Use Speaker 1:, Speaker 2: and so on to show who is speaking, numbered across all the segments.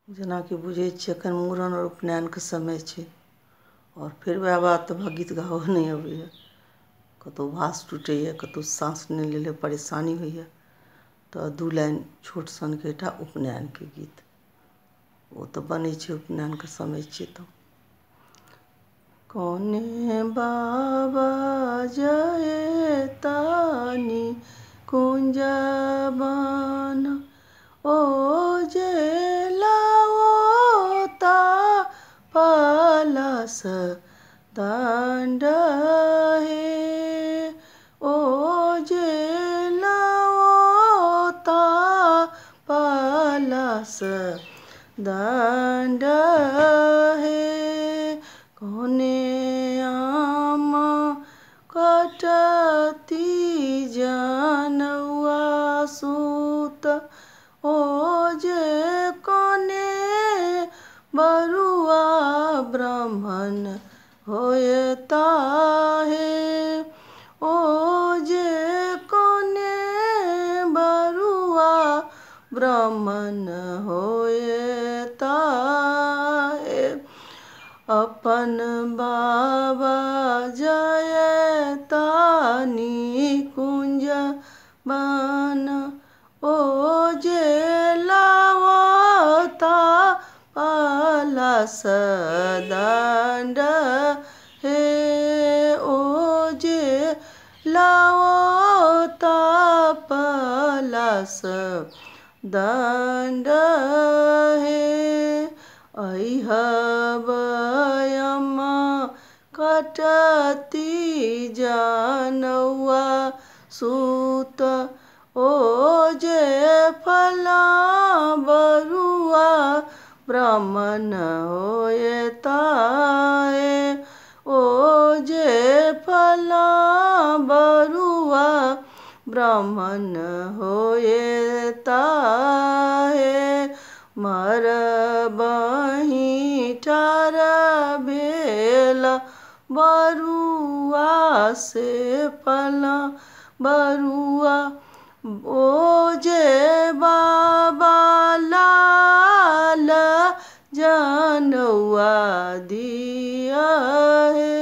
Speaker 1: जेना कि बुझै छियै एखन मूड़न और उपनयनके समय छै और फेर वएह बात हमरा गीत गाबऽ नहि अबैए। कतहु भास टूटैए, कतहु साँस नहि लेले परेशानी होइए तऽ दू लाइन छोट सनके एकटा उपनयनके गीत ओ तऽ बनै छै उपनयनके समय छै तऽ। कोने बाबा जयतानि कुंजवन ओ जे लाओता पलास दंड हे ओ जे लाओता पलास दंड हे कोने आमा कटती जनवा सूत ओ जे कोने बरुआ ब्राह्मण होयता हे ओ जे कोने बरुआ ब्राह्मण होयता हे अपन बाबा जयतानि कुंजवन ओ जे लाओता पलास दंड हे ओ जे लाओता पलास दंड हे अइह बयमा कटती जनवा सूत ओ जे फला बरुआ ब्राह्मण होयता हे ओ जे फला बरुआ ब्राह्मण होयता हे मरबहि ठार भेल बरुआ से फला बरुआ ओ जे बाबा लाल जनवा दिया हे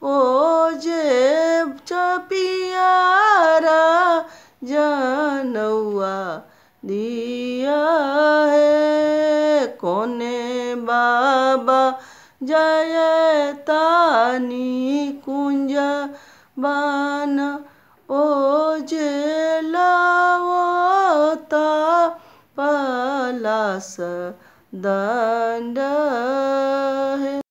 Speaker 1: ओ जे चपियारा जनवा दिया हे कोने बाबा जयतानि कुंजवन ओ जे लाओता पलास दंड